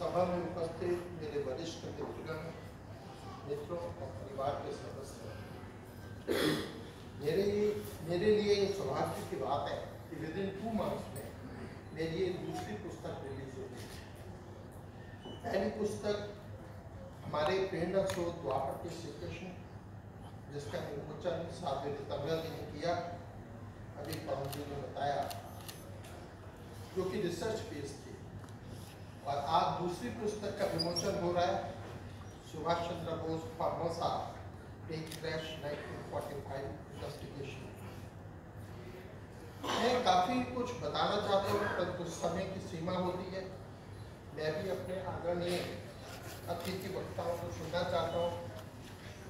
सभा में उपस्थित मेरे वरिष्ठ मित्रों और परिवार के सदस्य, मेरे लिए ये सौभाग्य की बात है कि विद इन 2 मंथ्स में मेरी ये दूसरी पुस्तक रिलीज हो गई। पहली पुस्तक हमारे प्रेरणा स्रोत द्वापर के श्री कृष्ण, जिसका विमोचन साध्वी रितंगा जी ने किया, अभी पवन जी ने बताया, जो कि रिसर्च बेस्ड थी। और आज दूसरी पुस्तक का विमोचन हो रहा है, Subhash Chandra Bose Formosa plane crash 1945 investigation. मैं काफ़ी कुछ बताना चाहता हूँ, परंतु समय की सीमा होती है। मैं भी अपने आदरणीय अतिथि वक्ताओं को सुनना चाहता हूँ,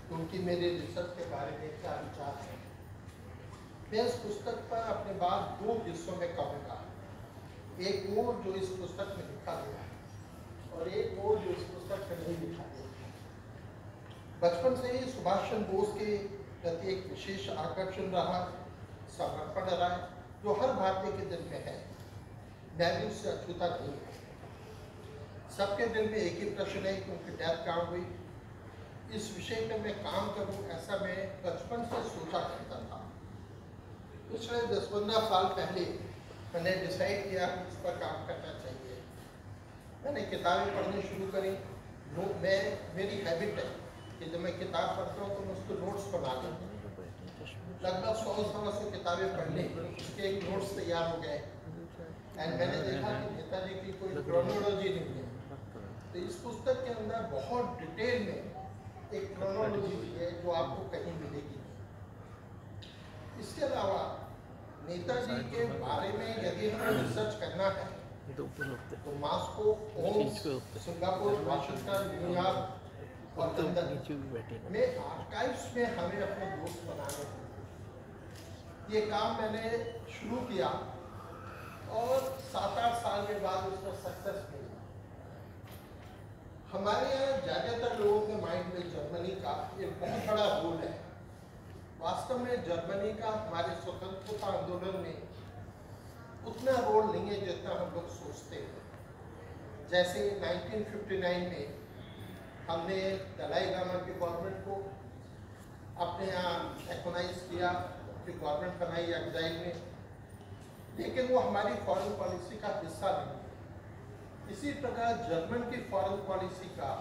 क्योंकि मेरे रिसर्च के बारे में क्या विचार है। मैं इस पुस्तक पर अपने बात 2 हिस्सों में कहूँगा। एक वो जो इस पुस्तक में लिखा गया है, और एक वो जो इस पुस्तक में नहीं लिखा गया। बचपन से ही सुभाष चंद्र बोस के प्रति एक विशेष आकर्षण रहा, समर्पण रहा, जो हर भारतीय के दिल में है। मैं भी उससे अछूता नहीं हूँ। सबके दिल में एक ही प्रश्न है कि उनकी डेथ कहाँ हुई। इस विषय पर मैं काम करूँ, ऐसा मैं बचपन से सोचा करता था। पिछले 10-15 साल पहले मैंने डिसाइड किया कि इस पर काम करना चाहिए। मैंने किताबें पढ़नी शुरू करी। मेरी हैबिट है कि जब मैं किताब पढ़ता हूँ तो मैं उसको नोट्स बना लेता हूँ। लगभग 100 किताबें पढ़ ली, उसके एक नोट्स तैयार हो गए। एंड मैंने देखा कि नेताजी की कोई क्रोनोलॉजी नहीं है। तो इस पुस्तक के अंदर बहुत डिटेल में एक क्रोनोलॉजी भी है, जो आपको कहीं मिलेगी नहीं। इसके अलावा नेताजी के बारे में यदि हमें रिसर्च करना है तो मास्को, ओम्स, सिंगापुर, वाशिंगटन, न्यूयॉर्क और लंदन में आर्काइव्स में हमें अपने दोस्त बनाने हैं। ये काम मैंने शुरू किया और 7-8 साल के बाद उसमें सक्सेस मिली। हमारे यहाँ ज़्यादातर लोगों के माइंड में जर्मनी का एक बहुत बड़ा रोल है। वास्तव में जर्मनी का हमारे स्वतंत्रता आंदोलन में उतना रोल नहीं है जितना हम लोग सोचते हैं। जैसे 1959 में हमने दलाई लामा की गवर्नमेंट को अपने यहाँ एक्नाइज किया, फिर गवर्नमेंट बनाई एक्साइल में, लेकिन वो हमारी फॉरेन पॉलिसी का हिस्सा नहीं है। इसी प्रकार जर्मन की फॉरेन पॉलिसी का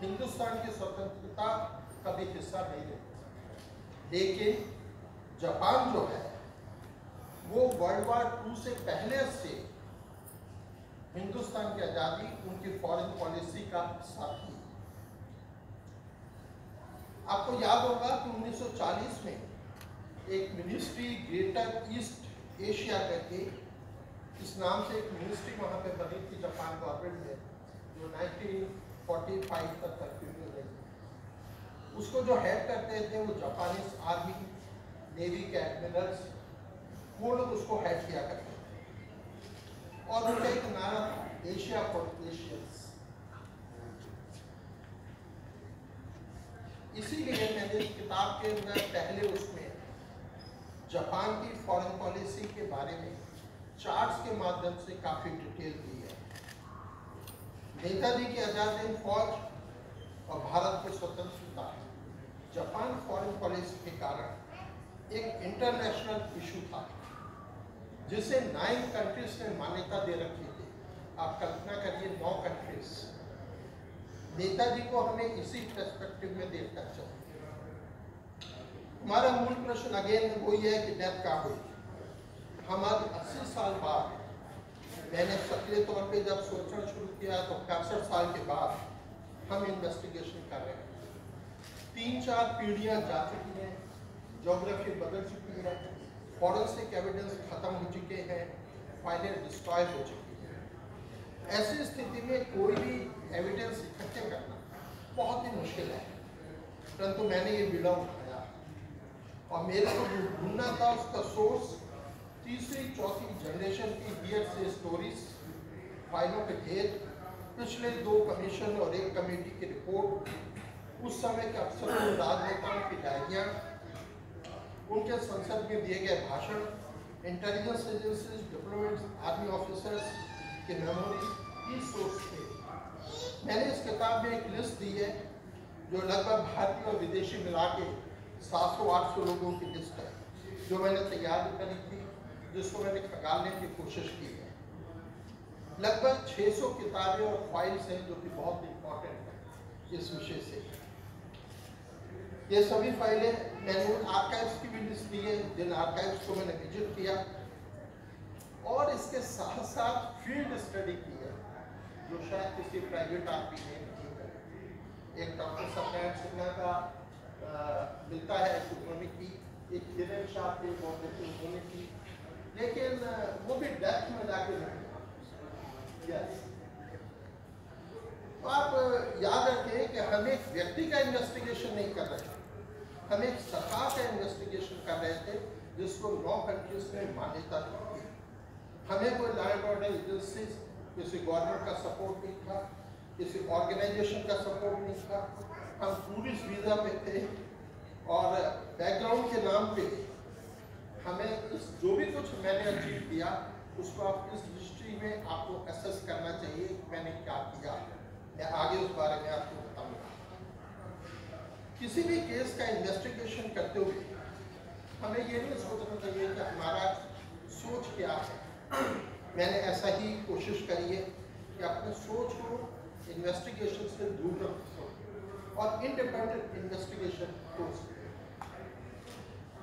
हिंदुस्तान की स्वतंत्रता का भी हिस्सा नहीं है। लेकिन जापान जो है वो वर्ल्ड वॉर 2 से पहले से हिंदुस्तान की आज़ादी उनकी फॉरेन पॉलिसी का हिस्सा थी। आपको याद होगा कि 1940 में एक मिनिस्ट्री ग्रेटर ईस्ट एशिया करके इस नाम से एक मिनिस्ट्री वहाँ पे बनी थी जापान गवर्नमेंट में, जो 1945 तक कंटिन्यू रही। उसको जो हेड करते थे वो जापानीज आर्मी, नेवी के एडमिरल्स, वो लोग उसको हेड किया करते थे। और उनका एक नारा था, एशिया फॉर एशियंस। इसीलिए मैंने इस किताब के अंदर पहले उसमें जापान की फॉरेन पॉलिसी के बारे में चार्ट्स के माध्यम से काफ़ी डिटेल दी है। नेताजी की आज़ाद हिंद फौज और भारत की स्वतंत्रता जापान फॉरेन पॉलिसी के कारण एक इंटरनेशनल इशू था, जिसे 9 कंट्रीज ने मान्यता दे रखी थी। आप कल्पना करिए, 9 कंट्रीज। नेताजी को हमें इसी पर्सपेक्टिव में देखना चाहिए। हमारा मूल प्रश्न अगेन वही है कि डेथ कहाँ हुई। हम आज 80 साल बाद, मैंने सक्रिय तौर पे जब सोचना शुरू किया तो 65 साल के बाद हम इन्वेस्टिगेशन कर रहे हैं। 3-4 पीढ़ियाँ जा चुकी हैं, ज्योग्राफी बदल चुकी है, फॉरेंसिक एविडेंस खत्म हो चुके हैं, फाइलें डिस्ट्रॉय हो चुकी हैं। ऐसी स्थिति में कोई भी एविडेंस इकट्ठे करना बहुत ही मुश्किल है, परंतु मैंने ये बीड़ा उठाया और मेरे को जो ढूंढना था उसका सोर्स 3री-4थी जनरेशन की हियर से स्टोरीज, फाइलों के ढेर, पिछले 2 कमीशन और 1 कमेटी की रिपोर्ट, उस समय के अफसरों, राजनेताओं की डायरियाँ, उनके संसद में दिए गए भाषण, intelligence agencies, diplomats, army officers के मेमोरी, ये सोर्स थे। मैंने इस किताब में एक लिस्ट दी है जो लगभग भारतीय और विदेशी मिला के 700-800 लोगों की लिस्ट है, जो मैंने तैयार करी थी, जिसको मैंने खंगालने की कोशिश की है। लगभग 600 किताबें और फाइल्स हैं जो कि बहुत इम्पोर्टेंट है इस विषय से। ये सभी फाइलें मैंने उन आर्काइव्स की भी लिस्ट दी है जिन आर्काइव्स को मैंने विजिट किया, और इसके साथ साथ फील्ड स्टडी की है जो शायद किसी प्राइवेट आदमी ने नहीं करी। एक डॉक्टर सत्यनारायण सिन्हा का मिलता है कि उन्होंने की, एक किरण शाह थे उन्होंने की, लेकिन वो भी डेप्थ में जाके नहीं। यस, तो आप याद रखें कि हम एक व्यक्ति का इन्वेस्टिगेशन नहीं कर रहे, हम एक सरकार का इन्वेस्टिगेशन कर रहे थे जिसको 9 कंट्रीज में मान्यता थी। हमें कोई लॉ एंड ऑर्डर एजेंसी, किसी गवर्नमेंट का सपोर्ट नहीं था, किसी ऑर्गेनाइजेशन का सपोर्ट नहीं था। हम टूरिस्ट वीज़ा पे थे और बैकग्राउंड के नाम पे हमें इस जो भी कुछ मैंने अचीव किया उसको आप इस हिस्ट्री में आपको एसेस करना चाहिए कि मैंने क्या किया। मैं आगे उस बारे में आपको बताऊंगा। किसी भी केस का इन्वेस्टिगेशन करते हुए हमें ये नहीं सोचना चाहिए कि हमारा सोच क्या है। मैंने ऐसा ही कोशिश करी है कि अपने सोच को इन्वेस्टिगेशन से दूर रखो और इंडिपेंडेंट इन्वेस्टिगेशन हो सके।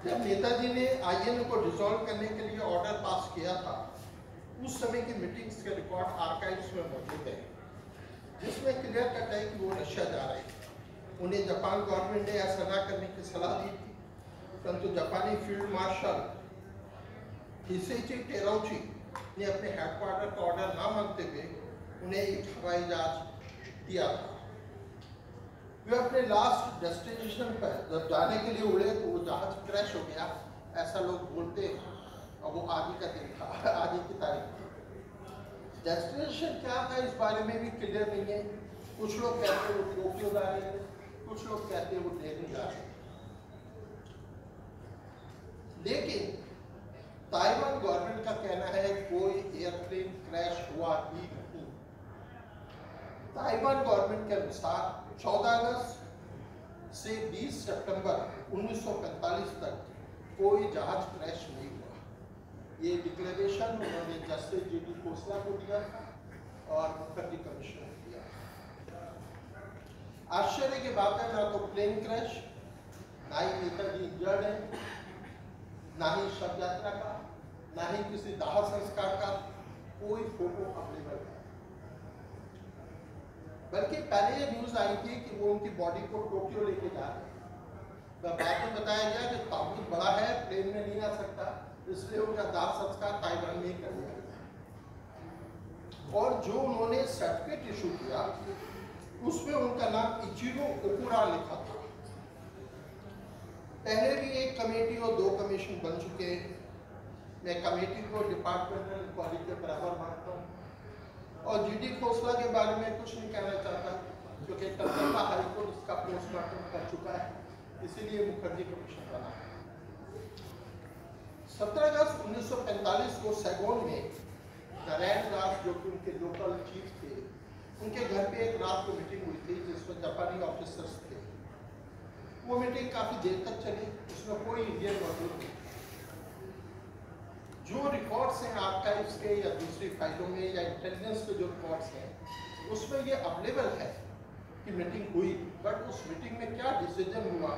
जब नेताजी ने आईएनए को डिसॉल्व करने के लिए ऑर्डर पास किया था, उस समय की मीटिंग्स के रिकॉर्ड आर्काइव्स में मौजूद है, जिसमें क्लियर कट है कि वो रशिया जा रहे थे। उन्हें जापान गवर्नमेंट ने ऐसा ना करने की सलाह दी थी, परंतु जापानी फील्ड मार्शल हिसेइची टेराउची ने अपने हेडक्वार्टर का ऑर्डर ना मांगते हुए उन्हें एक हवाई जहाज दिया था। वे अपने लास्ट डेस्टिनेशन पर जब जाने के लिए उड़े तो वो जहाज क्रैश हो गया, ऐसा लोग बोलते हैं, और वो आज ही का दिन था, आज ही की तारीख थी। डेस्टिनेशन क्या था इस बारे में भी क्लियर नहीं है। कुछ लोग कहते हैं वो टोक्यो जा रहे थे, कुछ लोग कहते हैं वो दिल्ली जा रहे थे। लेकिन ताइवान गवर्नमेंट का कहना है कोई एयरप्लेन क्रैश हुआ ही नहीं। ताइवान गवर्नमेंट के अनुसार 14 अगस्त से 20 सितंबर 1945 तक कोई जहाज क्रैश नहीं हुआ। ये डिक्लेरेशन उन्होंने जस्टिस जीडी खोसला को दिया और मुखर्जी कमीशन को दिया। आश्चर्य की बात है, ना तो प्लेन क्रैश, ना ही नेताजी इंजर्ड है, ना ही शव यात्रा का, ना ही किसी दाह संस्कार का कोई फोटो अवेलेबल है। बल्कि पहले ये न्यूज आई थी कि वो उनकी बॉडी को टोक्यो लेके जा रहे हैं। बाद में बताया गया कि ताबूत बड़ा है, प्लेन में नहीं आ सकता, इसलिए उनका दाह संस्कार ताइवान में ही कर दिया गया। और जो उन्होंने सर्टिफिकेट इशू किया उसमें उनका नाम इचिरो ओकुरा लिखा था। पहले भी एक कमेटी और 2 कमीशन बन चुके हैं। मैं कमेटी को डिपार्टमेंटल इंक्वायरी के बराबर मानता हूँ और जीडी खोसला के बारे में कुछ नहीं कहना चाहता, क्योंकि कलकत्ता हाईकोर्ट इसका पोस्टमार्टम कर चुका है, इसीलिए मुखर्जी कमीशन बना। 17 अगस्त 1945 को सैगोन में नारायण दास, जो कि उनके लोकल चीफ थे, उनके घर पे एक रात को मीटिंग हुई थी जिसमें जापानी ऑफिसर्स थे। वो मीटिंग काफी देर तक चली, उसमें कोई इंडियन मौजूद नहीं। जो रिकॉर्ड्स हैं आर्काइव्स के या दूसरी फाइलों में या इंटेलिजेंस के जो रिकॉर्ड्स हैं उसमें ये अवेलेबल है कि मीटिंग हुई, बट उस मीटिंग में क्या डिसीजन हुआ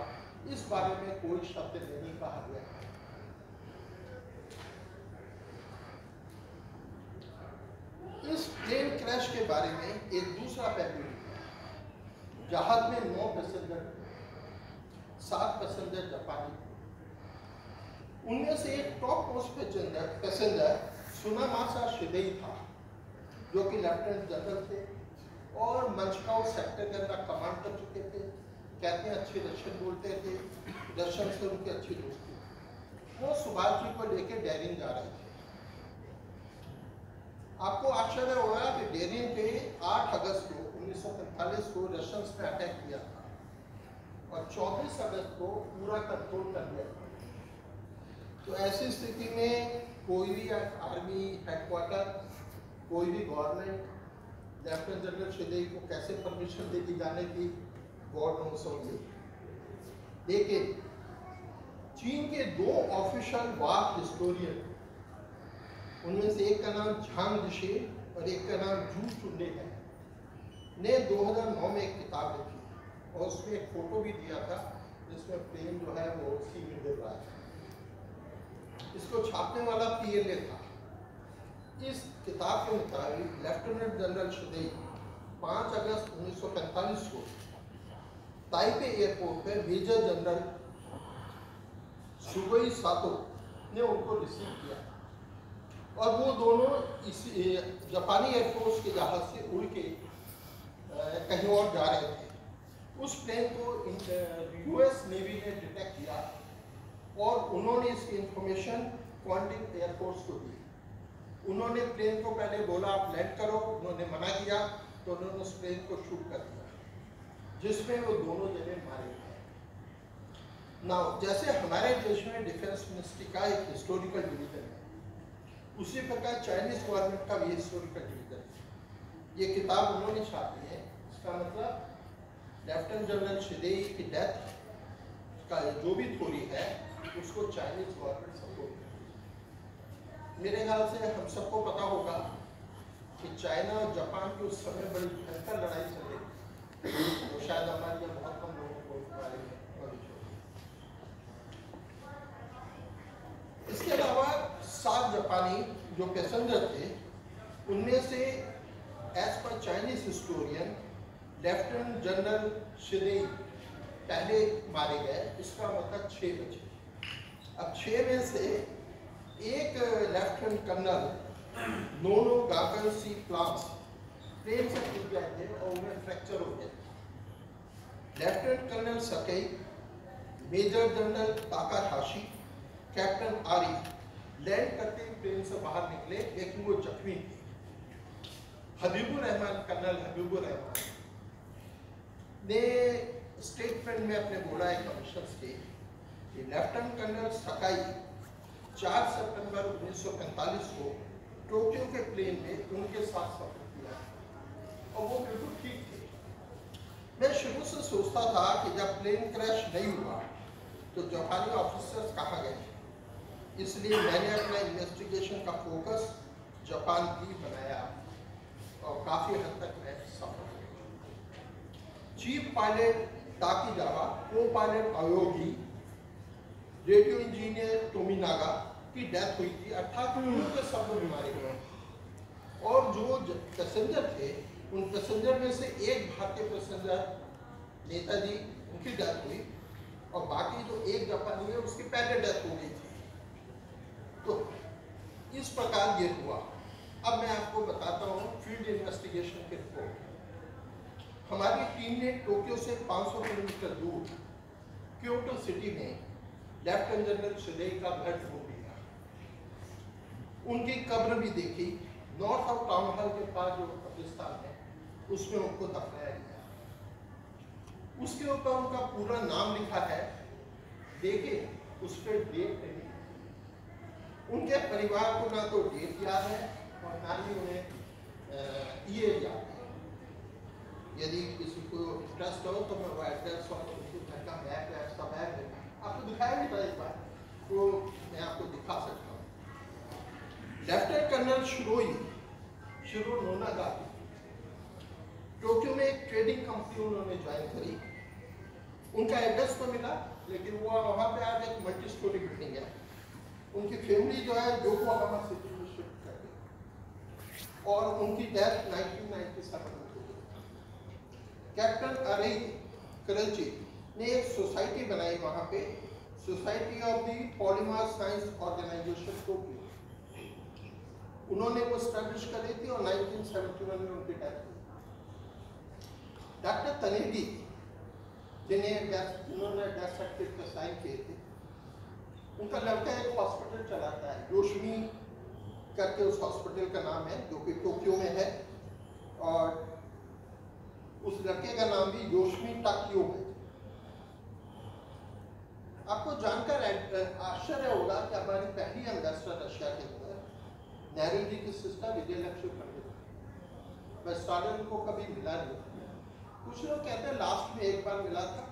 इस बारे में कोई शब्द नहीं कहा गया। इस प्लेन क्रैश के बारे में एक दूसरा पहलू है। जहाज में 9 पैसेंजर, 7 पैसेंजर जापानी, उनमें से एक टॉप मोस्ट पैसेंजर सुनामासा शिदेई था, जो कि लेफ्टिनेंट जनरल थे और मंचकाउ सेक्टर के अंदर कमांड कर चुके थे। कहते हैं अच्छी रशियन बोलते थे, रशियन से उनकी अच्छी दोस्ती। वो सुभाष जी को लेके डेरिंग जा रहे थे। आपको आश्चर्य होगा कि डेरिंग पे 8 अगस्त को 1945 को रशियंस ने अटैक किया था और 24 अगस्त को पूरा कंट्रोल कर लिया था। तो ऐसी स्थिति में कोई भी आर्मी हेडक्वार्टर, कोई भी गवर्नमेंट लेफ्टिनेंट जनरल शिदेई को कैसे परमिशन दे दी जाने की, गॉड नोस ओनली। लेकिन चीन के 2 ऑफिशियल वार हिस्टोरियन, उनमें से एक का नाम झांग जिशे और एक का नाम जू चुंडे है, ने 2009 में एक किताब लिखी और उसमें एक फोटो भी दिया था जिसमें प्लेन जो है वो सी में गिर रहा है। इसको छापने वाला PLA था। इस किताब के मुताबिक लेफ्टिनेंट जनरल शिदेई 5 अगस्त 1945 को ताइपे एयरपोर्ट पर मेजर जनरल सुगोई सातो ने उनको रिसीव किया और वो दोनों इस जापानी एयरफोर्स के जहाज से उड़ के कहीं और जा रहे थे। उस प्लेन को US नेवी ने डिटेक्ट किया और उन्होंने इसकी इंफॉर्मेशन क्वांटिक एयरफोर्स को दी। उन्होंने प्लेन को पहले बोला आप लैंड करो, उन्होंने मना किया तो उन्होंने उस प्लेन को शूट कर दिया, जिसमें वो दोनों जने मारे गए। नाउ जैसे हमारे देश में डिफेंस मिनिस्ट्री का एक हिस्टोरिकल डिवीजन है, उसी प्रकार चाइनीज गवर्नमेंट का भी हिस्टोरिकल डिवीजन है। ये किताब उन्होंने छापी है, इसका मतलब लेफ्टिनेंट जनरल शिदेई की डेथ का जो भी थ्योरी है उसको चाइनीज गवर्नमेंट सपोर्ट करती है। मेरे ख्याल से हम सबको पता होगा कि चाइना और जापान की उस समय बड़ी भयंकर लड़ाई चल रही थी, तो शायद हमारे यहाँ बहुत कम लोगों को इस बारे में नॉलेज होगी। इसके अलावा 7 जापानी जो पैसेंजर थे, उनमें से as per Chinese historian lieutenant general Shidei पहले मारे गए, इसका मतलब 6 बचे। अब 6 में से एक लेफ्टिनेंट कर्नल नोनो गागन सी प्लांस प्लेन से टूट गए थे और उन्हें फ्रैक्चर हो गया। Lieutenant colonel Sakai, major general Takahashi, captain Arai land करते ही प्लेन से बाहर निकले, लेकिन वो जख्मी थे। हबीबुर रहमान, कर्नल हबीबुर रहमान ने स्टेटमेंट में अपने बोला है कमिश्नर्स के कि लेफ्टिनेंट कर्नल सकाई 4 सितंबर 1945 को टोक्यो के प्लेन में उनके साथ सफर किया और वो बिल्कुल ठीक थे। मैं शुरू से सोचता था कि जब प्लेन क्रैश नहीं हुआ तो जापानी ऑफिसर्स कहाँ गए, इसलिए मैंने अपना इन्वेस्टिगेशन का फोकस जापान की बनाया और काफ़ी हद तक मैं सफल हुआ। चीफ पायलट ताकीजावा, को पायलट अयोगी, रेडियो इंजीनियर टोमिनागा की डेथ हुई थी, अर्थात उनके सब बीमारी हुए और जो पैसेंजर थे उन पैसेंजर में से एक भारतीय पैसेंजर नेताजी, उनकी डेथ हुई और बाकी जो एक जापानी है उसकी पहले डेथ हो गई थी। तो इस प्रकार ये हुआ। अब मैं आपको बताता हूँ फील्ड इन्वेस्टिगेशन की रिपोर्ट। हमारी टीम ने टोक्यो से 500 किलोमीटर दूर क्योटो सिटी में लेफ्टिनेंट जनरल शिदेई का घर ढूंढ लिया, उनकी कब्र भी देखी। नॉर्थ ऑफ टाउन हॉल के पास जो कब्रिस्तान है उसमें उनको दफनाया गया। उसके ऊपर उनका पूरा नाम लिखा है, लेकिन उस पर डेट नहीं। उनके परिवार को ना तो डेट याद है और ना ही उन्हें ये याद है। यदि किसी को इंटरेस्ट हो तो मैं वो एड्रेस और उनके घर का मैप है, सब है, आपको दिखाया भी था एक बार, तो मैं आपको दिखा सकता हूँ। लेफ्टिनेंट कर्नल शिरो नोनागाकी टोक्यो में एक ट्रेडिंग कंपनी उन्होंने ज्वाइन करी। उनका एड्रेस तो मिला, लेकिन वो वहाँ पे आज एक मल्टी स्टोरी बिल्डिंग है। उनकी फैमिली जो है योकोहामा सिटी में शिफ्ट कर गई और उनकी डेथ 1997 में हो गई। कैप्टन अरेई करची ने एक सोसाइटी बनाई वहाँ पे, society of the polymer science organisation Tokyo. उन्होंने वो स्टैब्लिश करी थी और 1971 में उनकी डेथ हुई। डॉक्टर तनेगी जिन्होंने डेथ सर्टिफिकेट पर साइन किए थे, उनका लड़का एक हॉस्पिटल चलाता है, योशमी करके उस हॉस्पिटल का नाम है, जो कि टोक्यो में है, और उस लड़के का नाम भी योशमी टाकियो है। आपको जानकर आश्चर्य होगा कि हमारी पहली एम्बेसडर रशिया के अंदर नैरोजी की सिस्टर विजयलक्ष्मी पंडित, मैं स्टालिन को कभी मिला नहीं। कुछ लोग कहते हैं लास्ट में एक बार मिला था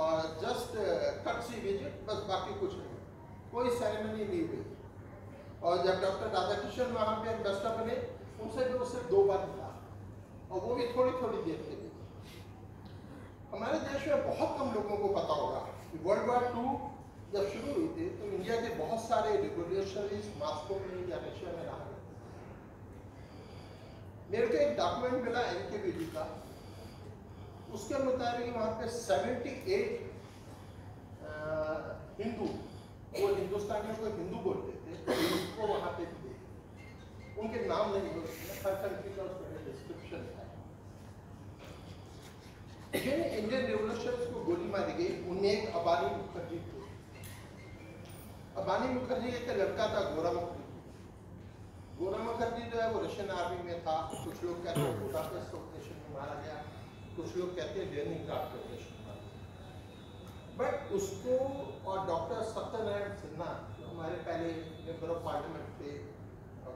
और जस्ट कर्टसी विजिट, बस बाकी कुछ नहीं, कोई सेरेमनी नहीं हुई। और जब डॉक्टर राधाकृष्णन वहाँ पे एम्बेसडर बने, उनसे भी उससे 2 बार मिला, और वो भी थोड़ी थोड़ी देर के लिए। हमारे देश में बहुत कम लोगों को पता होगा कि वर्ल्ड वार 2 जब शुरू हुई थी तो इंडिया के बहुत सारे रिवोल्यूशनरीज मॉस्को में या रशिया में रहा करते थे। मेरे को एक डॉक्यूमेंट मिला एनकेवीडी का, उसके मुताबिक वहाँ पे 78 हिंदू, वो हिंदुस्तानियों को हिंदू बोलते थे, वो वहाँ पे थे। उनके नाम नहीं बोलते, हर कंट्री का उसमें डिस्क्रिप्शन है। जिन इंडियन रिवोल्यूशन को गोली मारी गई उनमें एक अबानी मुखर्जी थे। अबानी मुखर्जी एक लड़का था गोरा मुखर्जी। गोरा मुखर्जी जो है वो रशियन आर्मी में था। कुछ लोग कहते हैं बुडापेस्ट ऑपरेशन में मारा गया, कुछ लोग कहते हैं लेनिनग्राड ऑपरेशन में मारा गया। बट उसको और डॉक्टर सत्यनारायण सिन्हा जो हमारे पहले मेंबर ऑफ पार्लियामेंट थे,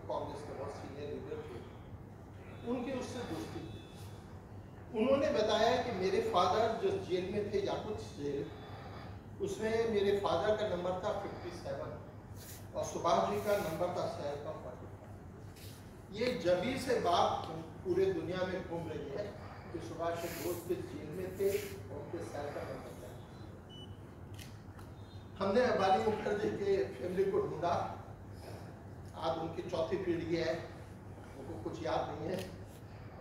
कांग्रेस के बहुत सीनियर लीडर थे, उनकी उससे दोस्ती थी। उन्होंने बताया कि मेरे फादर जो जेल में थे, याकुत्स जेल, उसमें मेरे फादर का नंबर था 57 और सुभाष जी का नंबर था शहर का 45। ये जभी से बात पूरे दुनिया में घूम रही है कि सुभाष चंद्र बोस के जेल में थे और उनके शहर का नंबर था। हमने अबानी मुखर्जी के फैमिली को ढूंढा, आज उनकी 4थी पीढ़ी है, उनको कुछ याद नहीं है,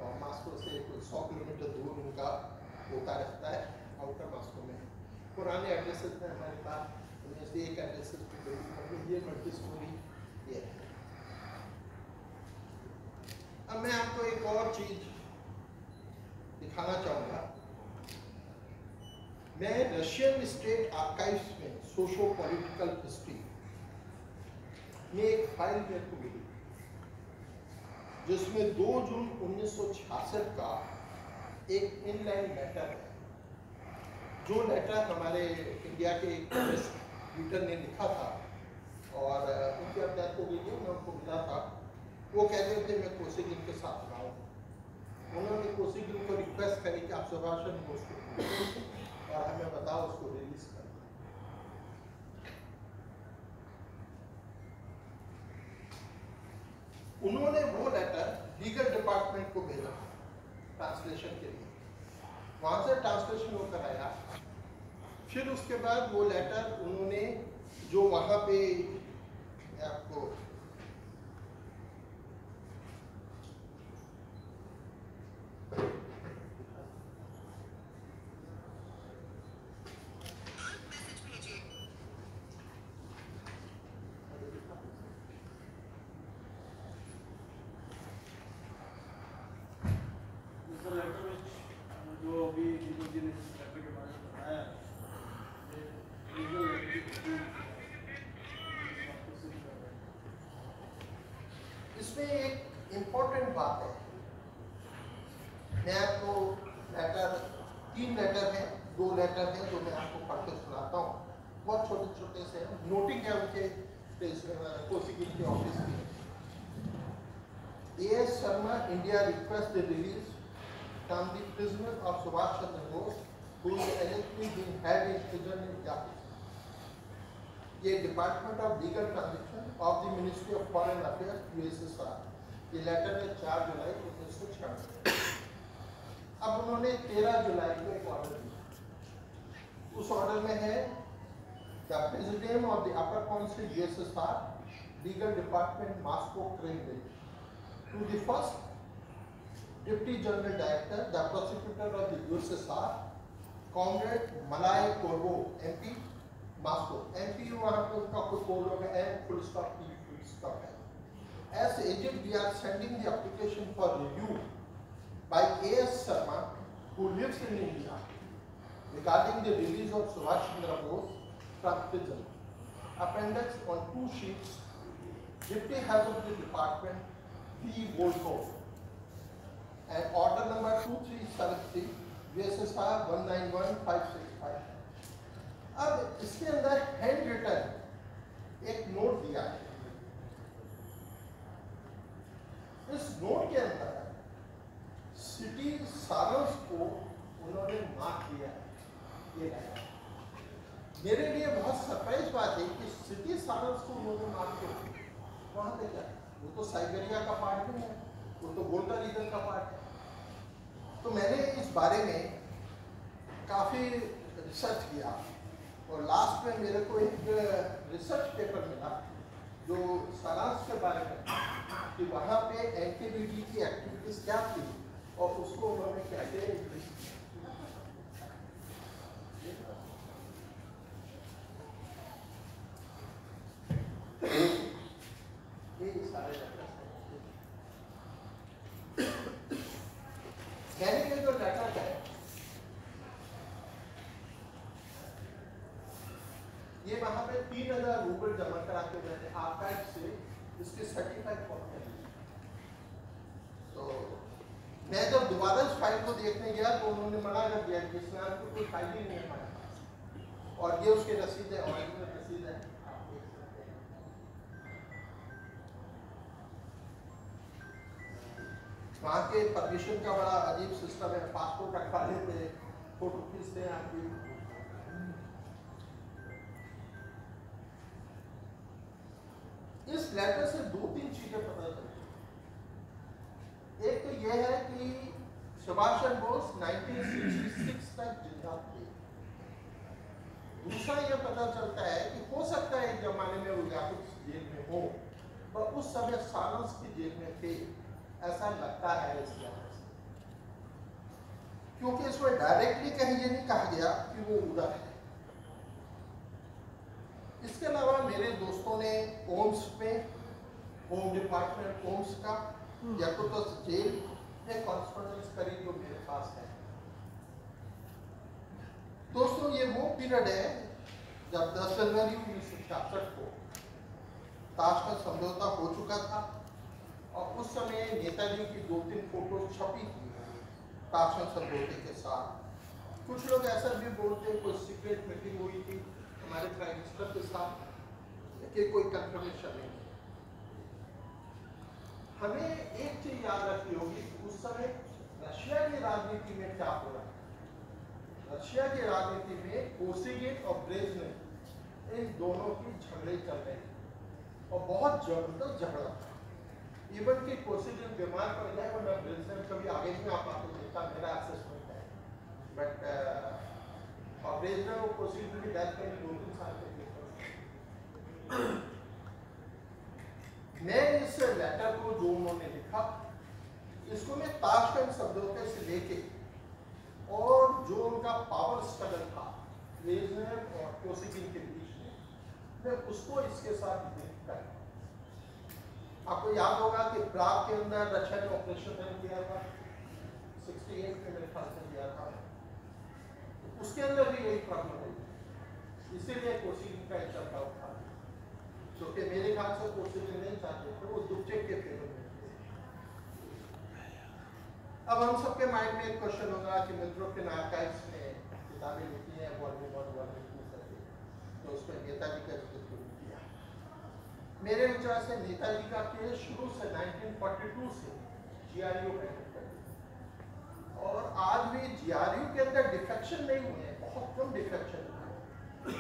और मास्को से कुछ 100 किलोमीटर दूर उनका होता रहता है, आउटर मास्को में। पुराने एड्रेसेस में हमारे पास, उनमें से एक एड्रेसेस ये मल्टी स्टोरी ये है। अब मैं आपको एक और चीज दिखाना चाहूँगा। मैं रशियन स्टेट आर्काइव्स में सोशो पॉलिटिकल हिस्ट्री में एक फाइल मेरे को मिली, जिसमें 2 जून 1966 का एक इनलाइन लेटर है। जो लेटर हमारे इंडिया के एक लीडर ने लिखा था और उनकी अब डेथ हो गई है, मैं उनको मिला था। वो कहते थे मैं कोसिगिन के साथ रहा हूँ। उन्होंने कोसिगिन को रिक्वेस्ट करी कि आप सुभाष चंद्र बोस को और हमें बताओ उसको रिलीज कर। उन्होंने वो लेटर लीगल डिपार्टमेंट को भेजा ट्रांसलेशन के लिए, वहां से ट्रांसलेशन वो कराया। फिर उसके बाद वो लेटर उन्होंने जो वहां पे आपको इसमें एक इम्पोर्टेंट बात है। मैं आपको लेटर 3 लेटर है, 2 लेटर है जो मैं आपको पढ़ के सुनाता हूँ। बहुत छोटे छोटे से नोटिंग है उनके कोसिगिन के ऑफिस की। A.S. Sharma, India requests the release from the prisoner of Subhash Chandra Bose, who is allegedly being held in prison in Japan. ये department of legal transaction of the ministry of foreign affairs USSR, ये letter है 4 जुलाई 1996। अब उन्होंने 13 जुलाई को एक order दिया। उस order में है the president of the upper council USSR, legal department Moscow, Kremlin, to the first Deputy General Director, the Prosecutor of the USSR, Comrade Malay Korbo, MP, Moscow. MP वहाँ पे उनका खुद बोल होगा, M full stop P full stop है। As agent, we are sending the application for review by A.S. Sharma, who lives in India, regarding the release of Subhash Chandra Bose from prison. Appendix on 2 sheets. Deputy Head of the Department, P. Volko, and order number 2373 USSR 191565। अब इसके अंदर hand written एक note दिया है। इस note के अंदर city सारांश को उन्होंने मार्क किया है। ये मेरे लिए बहुत सरप्राइज बात है कि सिटी सारांश को उन्होंने मार्क किया। वहाँ पे क्या, वो तो साइबेरिया का पार्ट नहीं है, वो तो वोल्टा रीजन का पार्ट है। तो मैंने इस बारे में काफ़ी रिसर्च किया और लास्ट में मेरे को एक रिसर्च पेपर मिला जो सारांश के बारे में कि वहाँ पे एंटीबीडी की एक्टिविटीज क्या थी और उसको उन्होंने कैसे ये सारे मैंने जो डाटा है ये वहाँ पे 3000 रूबल जमा करा के मैंने आर्काइव से इसके सर्टिफाइड कॉपी ली। तो मैं जब दोबारा इस फाइल को देखने गया तो उन्होंने मना कर दिया कि इसमें आपको कोई फाइल ही नहीं है हमारे पास, और ये उसकी रसीद है, ओरिजिनल रसीद है, आप देख सकते हैं। वहाँ के परमिशन का बड़ा अजीब सिस्टम है, पासपोर्ट रखवा लेते हैं, फोटो खींचते हैं आपकी। इस लेटर से 2-3 चीजें पता चलती हैं। एक तो यह है कि सुभाष चंद्र बोस 1966 तक जिंदा थे। दूसरा यह पता चलता है कि हो सकता है एक जमाने में वो याकुब जेल में हो, पर उस समय सारांश की जेल में थे, ऐसा लगता है इस लेटर से, क्योंकि इसमें डायरेक्टली कहीं ये नहीं कहा गया कि वो उधर है। इसके अलावा मेरे दोस्तों ने ओम्स में, होम डिपार्टमेंट ओम्स का याकुब जेल में कॉरेस्पॉन्डेंस करी जो मेरे पास है। दोस्तों ये वो पीरियड है जब 10 जनवरी 1966 को ताशकंद समझौता हो चुका था और उस समय नेताजी की 2-3 फोटो छपी थी ताशकंद समझौते के साथ। कुछ लोग ऐसा भी बोलते हैं कोई सीक्रेट मीटिंग हुई थी हमारे प्राइम मिनिस्टर के साथ कि कोई कंफर्मेशन नहीं। हमें एक चीज याद रखनी होगी, उस समय रशिया की राजनीति में क्या हो रहा है। रशिया की राजनीति में कोसिगिन और ब्रेजनेव इन दोनों की झगड़े चल रहे थे और बहुत जबरदस्त झगड़ा था। इवन कि कोसिगिन बीमार पड़ जाए वरना ब्रेजनेव कभी आगे नहीं आ पाते, देखा मेरा असेसमेंट है। बट और ब्रेजनेव और कोसिगिन की डेथ में 2-3 साल के मैं इस लेटर को जो उन्होंने लिखा इसको मैं ताशकंद समझौते से लेके और जो उनका पावर स्ट्रगल था ब्रेजनेव और कोसिगिन के बीच में, मैं उसको इसके साथ लिंक कर। आपको याद होगा कि प्राग के अंदर रशिया ने ऑपरेशन किया था 68 में मेरे ख्याल से किया था, उसके अंदर भी यही प्रॉब्लम है। इसीलिए कोसिगिन का चलता था, क्योंकि मेरे ख्याल से कोसिगिन नहीं चाहते थे, वो दुबचेक के फेवर में थे। अब हम सबके माइंड में एक क्वेश्चन होगा कि मित्रों के आर्काइव्स में किताबें लिखी हैं वॉल्यूम 1 वॉल्यूम 2 करके, तो उसमें नेताजी का जिक्र किया। मेरे विचार से नेताजी का केस शुरू से 1942 से GRU है और आज भी GRU के अंदर डिफेक्शन नहीं हुए हैं, बहुत कम डिफेक्शन हुए।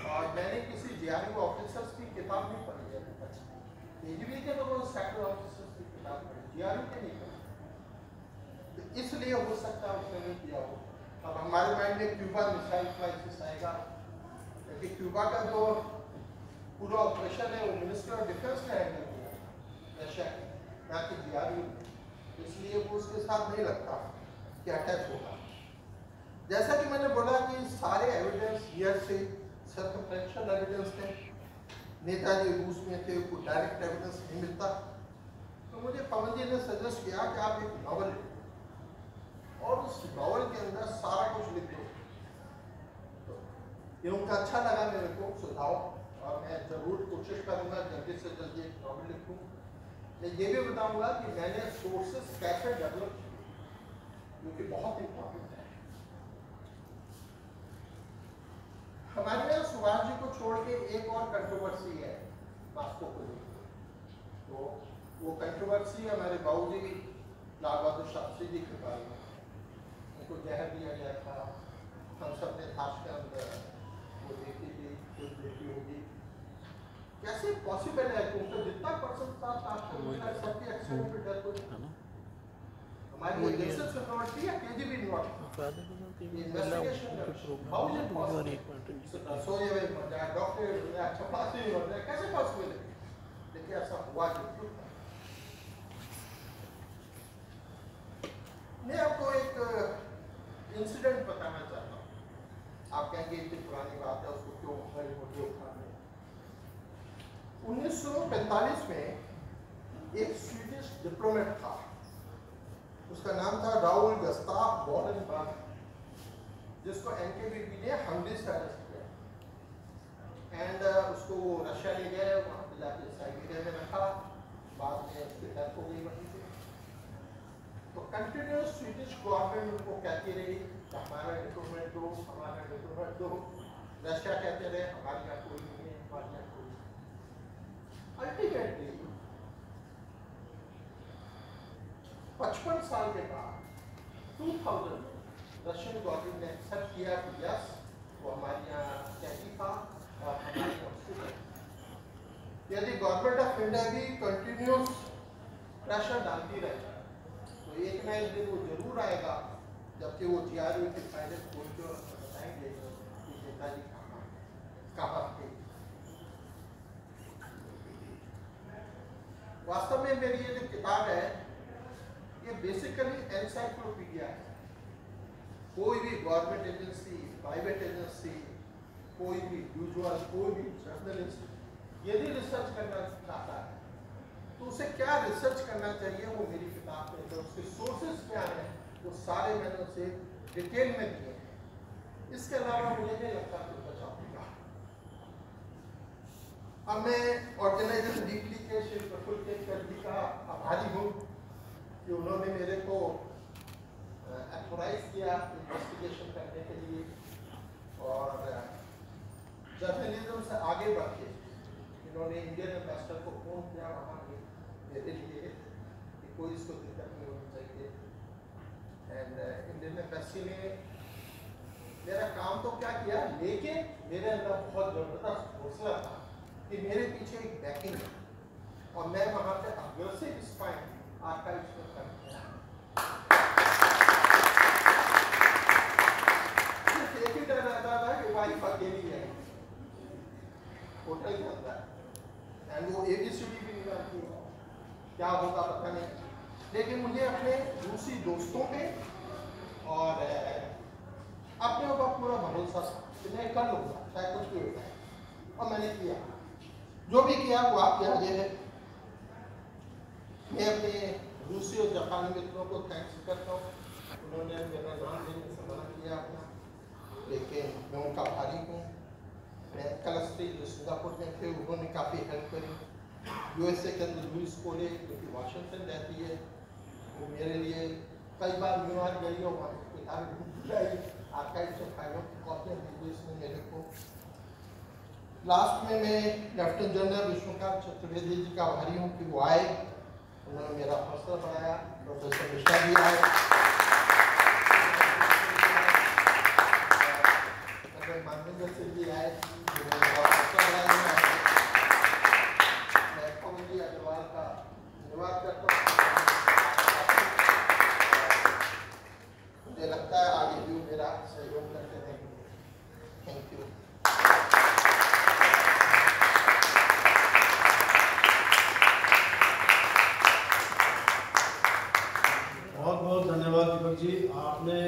और मैंने किसी GRU ऑफिसर्स की किताब नहीं पढ़ी है, KGB के तो बहुत सैकड़ों ऑफिसर्स की किताब पढ़ी, GRU के नहीं पढ़ी, तो इसलिए हो सकता है उसने नहीं किया हो। अब हमारे माइंड में क्यूबा मिसाइल क्राइसिस आएगा, क्योंकि क्यूबा का जो पूरा ऑपरेशन है वो मिनिस्टर ऑफ डिफेंस ने हैंडल किया रशिया की, ना कि GRU, इसलिए वो उसके साथ नहीं लगता कि अटैक होगा। जैसा कि मैंने बोला कि सारे एविडेंस हियर से सर्कमस्टेंशियल एविडेंस थे, नेताजी रूस में थे, कोई डायरेक्ट एविडेंस नहीं मिलता। तो मुझे पवन जी ने सजेस्ट किया कि आप एक नॉवल लिखो और उस नॉवल के अंदर सारा कुछ लिख दो। तो ये उनका अच्छा लगा मेरे को सुझाव, और मैं जरूर कोशिश करूंगा जल्दी से जल्दी एक नॉवल लिखूं। मैं ये भी बताऊंगा कि मैंने सोर्सेस कैसे डेवलप किए, जो कि बहुत इंपॉर्टेंट है। हमारे यहाँ सुभाष जी को छोड़ के एक और कंट्रोवर्सी है मास्को को लेकर, तो वो कंट्रोवर्सी हमारे बाबूजी लाल बहादुर शास्त्री जी के बारे में। उनको जहर दिया गया था, हम सब ने थाश के अंदर वो देखी थी, कुछ देखी होगी। कैसे पॉसिबल है कि उनका जितना परसेंट था सबके एक्सीडेंट में डेथ हुई? हमारी एजेंसी अथॉरिटी या KGB investigation how is it possible? सोए हुए मर जाए, डॉक्टर चपरासी मर जाए, कैसे पॉसिबल है? देखिए ऐसा हुआ क्यों था। मैं आपको एक इंसिडेंट बताना चाहता हूँ। आप कहेंगे इतनी पुरानी बात है, उसको क्यों उठा रहे? 1945 में एक स्वीडिश डिप्लोमेट था, उसका नाम था राउल गस्ताफ वॉर्डनबर्ग, जिसको एनकेवीबी ने हंगरी से अरेस्ट किया एंड उसको रशिया ले गए, वहाँ पे जाके साइबेरिया में रखा, बाद में उसकी डेथ हो गई वहीं पे। तो कंटिन्यूस स्वीडिश गवर्नमेंट उनको कहती रही हमारा डिप्लोमेट दो, हमारा डिप्लोमेट दो। रशिया कहते रहे हमारे यहाँ कोई नहीं है, हमारे यहाँ कोई नहीं। अल्टीमेटली 55 साल के बाद 2000 में रशियन गवर्नमेंट ने एक्सेप्ट किया कि यस वो हमारे यहाँ कैदी था और हमारे यहाँ स्टूडेंट। यदि गवर्नमेंट ऑफ इंडिया भी कंटिन्यूस प्रेशर डालती रहे तो एक न एक दिन वो जरूर आएगा जबकि वो जीआरयू के फायदे खोल के बताएंगे कि नेताजी कहाँ थे। वास्तव में मेरी ये जो किताब है ये बेसिकली एनसाइक्लोपीडिया है। कोई भी गवर्नमेंट एजेंसी, प्राइवेट एजेंसी, कोई भी यूजुअल, कोई भी जर्नलिस्ट यदि रिसर्च करना चाहता है तो उसे क्या रिसर्च करना चाहिए वो मेरी किताब में है। उसके सोर्सेज क्या हैं वो सारे मैंने उसे डिटेल में दिए हैं। इसके अलावा मुझे नहीं लगता कि बचाऊंगा। अब मैं ऑर्गेनाइजेशन डीपली के श्री प्रफुल्ल के कर्जी का आभारी हूँ कि उन्होंने मेरे को एक्टोराइज किया इन्वेस्टिगेशन करने के लिए और जर्नलिज्म से आगे बढ़ के इन्होंने इंडियन एम्बेसडर को फोन किया वहाँ मेरे लिए कि कोई इसको दिक्कत नहीं होनी चाहिए। एंड इंडियन एम्बेसी ने मेरा काम तो क्या किया, लेकिन मेरे अंदर बहुत जबरदस्त हौसला था कि मेरे पीछे एक बैकिंग है और मैं वहाँ पे अग्रेसिव स्पाइंग आर्काइव्स में कर दिया। सिर्फ एक ही डर रहता था कि वाइफ अकेली है होटल के अंदर एंड वो ABCD भी नहीं जानती, क्या होगा पता नहीं। लेकिन मुझे अपने रूसी दोस्तों पे और अपने ऊपर पूरा भरोसा था कि मैं कर लूँगा, चाहे कुछ भी होता है। और मैंने किया, जो भी किया वो आपके आगे है। मैं अपने रूसी और जापानी मित्रों को थैंक्स करता हूँ, उन्होंने मेरा नाम देने से मना किया अपना, लेकिन मैं उनका आभारी हूँ। मैं कलस्ट्री जो सिंगापुर में थे उन्होंने काफ़ी हेल्प करी। USA के अंदर लुइस कोले जो कि वाशिंगटन रहती है, वो मेरे लिए कई बार न्यूयॉर्क गई और वहाँ किताबें ढूंढ लाई, आर्काइव से फाइलों की कॉपियाँ दी हुई इसने मेरे को। लास्ट में मैं लेफ्टिनेंट जनरल विष्णुकांत चतुर्वेदी जी का आभारी हूँ कि वो आए, उन्होंने मेरा हौसला बढ़ाया। प्रोफेसर मिश्रा जी आए, मानवेंद्र सिंह जी आए, उन्होंने मेरा हौसला बढ़ाया। मैं कौमुदी अग्रवाल का धन्यवाद करता हूँ। मुझे लगता है आगे भी मेरा सहयोग करते रहेंगे। Thank you. बहुत बहुत धन्यवाद दीपक जी। आपने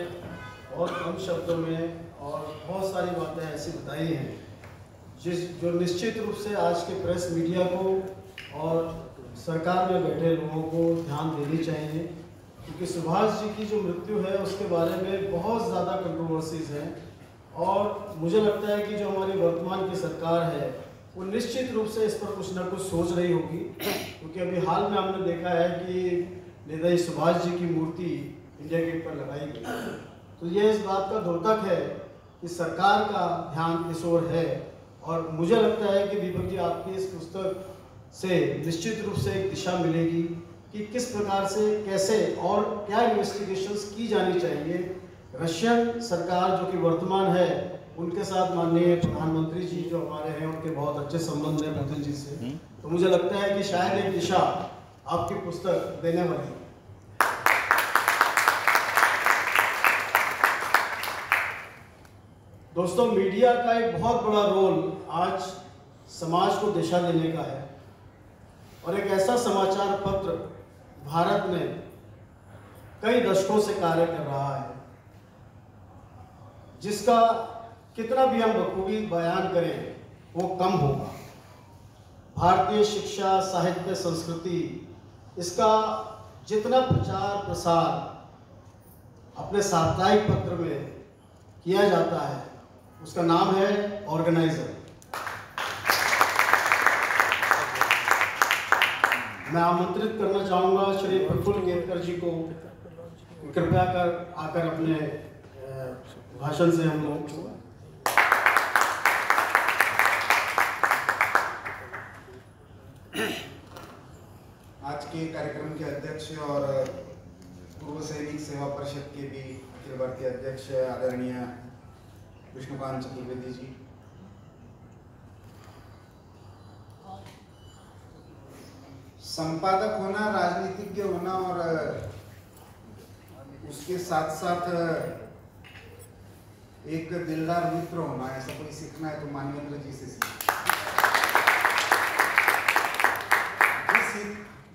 बहुत कम शब्दों में और बहुत सारी बातें ऐसी बताई हैं जो निश्चित रूप से आज के प्रेस मीडिया को और सरकार में बैठे लोगों को ध्यान देनी चाहिए, क्योंकि सुभाष जी की जो मृत्यु है उसके बारे में बहुत ज़्यादा कंट्रोवर्सीज हैं और मुझे लगता है कि जो हमारी वर्तमान की सरकार है वो निश्चित रूप से इस पर कुछ ना कुछ सोच रही होगी, क्योंकि अभी हाल में हमने देखा है कि नेताजी सुभाष जी की मूर्ति इंडिया गेट पर लगाई गई। तो ये इस बात का द्योतक है कि सरकार का ध्यान इस ओर है और मुझे लगता है कि दीपक जी आपकी इस पुस्तक से निश्चित रूप से एक दिशा मिलेगी कि किस प्रकार से कैसे और क्या इन्वेस्टिगेशंस की जानी चाहिए रशियन सरकार जो कि वर्तमान है, उनके साथ माननीय प्रधानमंत्री जी जो हमारे हैं, उनके बहुत अच्छे संबंध हैं पुतिन जी से। तो मुझे लगता है कि शायद एक दिशा आपकी पुस्तक देने वाली है। दोस्तों, मीडिया का एक बहुत बड़ा रोल आज समाज को दिशा देने का है, और एक ऐसा समाचार पत्र भारत में कई दशकों से कार्य कर रहा है, जिसका कितना भी हम बखूबी बयान करें वो कम होगा। भारतीय शिक्षा, साहित्य, संस्कृति, इसका जितना प्रचार प्रसार अपने साप्ताहिक पत्र में किया जाता है, उसका नाम है ऑर्गेनाइजर। मैं आमंत्रित करना चाहूँगा श्री प्रफुल्ल केतकर जी को, कृपया कर आकर अपने भाषण से हम लोग आज के कार्यक्रम के अध्यक्ष और पूर्व सैनिक सेवा परिषद के भी अखिल भारतीय अध्यक्ष आदरणीय विष्णुकांत चतुर्वेदी जी, संपादक होना, राजनीतिज्ञ होना और उसके साथ साथ एक दिलदार मित्र होना, ऐसा कोई सीखना है तो मानवेंद्र जी से सीखना।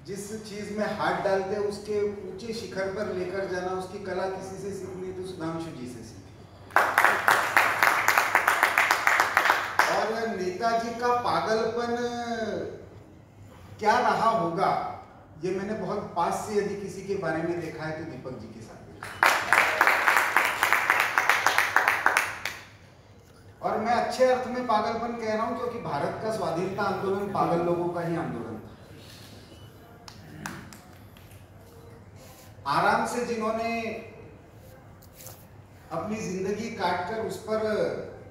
जिस चीज में हाथ डालते उसके ऊंचे शिखर पर लेकर जाना, उसकी कला किसी से सीखनी तो सुधांशु जी से सीखनी। और नेताजी का पागलपन क्या रहा होगा, ये मैंने बहुत पास से यदि किसी के बारे में देखा है तो दीपक जी के साथ देखा। और मैं अच्छे अर्थ में पागलपन कह रहा हूं, क्योंकि भारत का स्वाधीनता आंदोलन पागल लोगों का ही आंदोलन था। आराम से जिन्होंने अपनी जिंदगी काटकर उस पर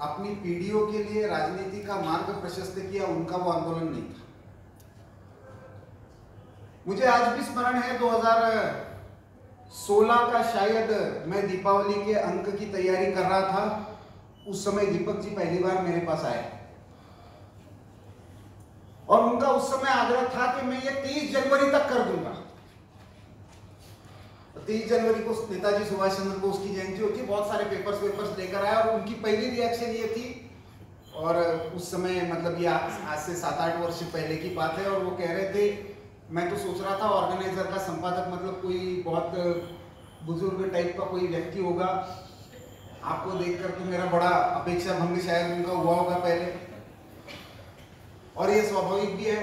अपनी पीढ़ियों के लिए राजनीति का मार्ग प्रशस्त किया, उनका वो आंदोलन नहीं था। मुझे आज भी स्मरण है 2016 का, शायद मैं दीपावली के अंक की तैयारी कर रहा था। उस समय दीपक जी पहली बार मेरे पास आए और उनका उस समय आग्रह था कि मैं ये 30 जनवरी तक कर दूंगा। 30 जनवरी को नेताजी सुभाष चंद्र बोस की जयंती होती, बहुत सारे पेपर्स लेकर आया और उनकी पहली रिएक्शन ये थी, और उस समय मतलब ये आज से 7-8 वर्ष पहले की बात है, और वो कह रहे थे, मैं तो सोच रहा था ऑर्गेनाइजर का संपादक मतलब कोई बहुत बुजुर्ग टाइप का कोई व्यक्ति होगा, आपको देखकर तो मेरा बड़ा अपेक्षा भंग शायद उनका हुआ होगा पहले। और ये स्वाभाविक भी है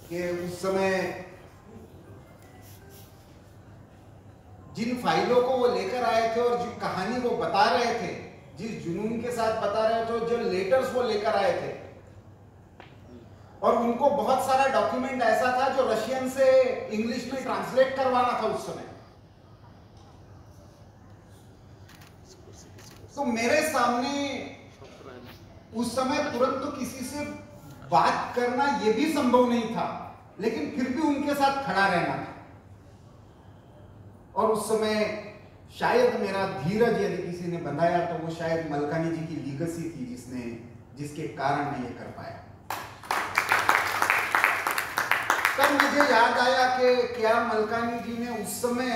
कि उस समय जिन फाइलों को वो लेकर आए थे और जो कहानी वो बता रहे थे, जिस जुनून के साथ बता रहे थे, जो लेटर्स वो लेकर आए थे, और उनको बहुत सारा डॉक्यूमेंट ऐसा था जो रशियन से इंग्लिश में ट्रांसलेट करवाना था उस समय। तो मेरे सामने उस समय तुरंत तो किसी से बात करना यह भी संभव नहीं था, लेकिन फिर भी उनके साथ खड़ा रहना था। और उस समय शायद मेरा धीरज यदि किसी ने बंधाया तो वो शायद मलकानी जी की लीगेसी थी, जिसके कारण मैं ये कर पाया। तब मुझे याद आया कि क्या मलकानी जी ने उस समय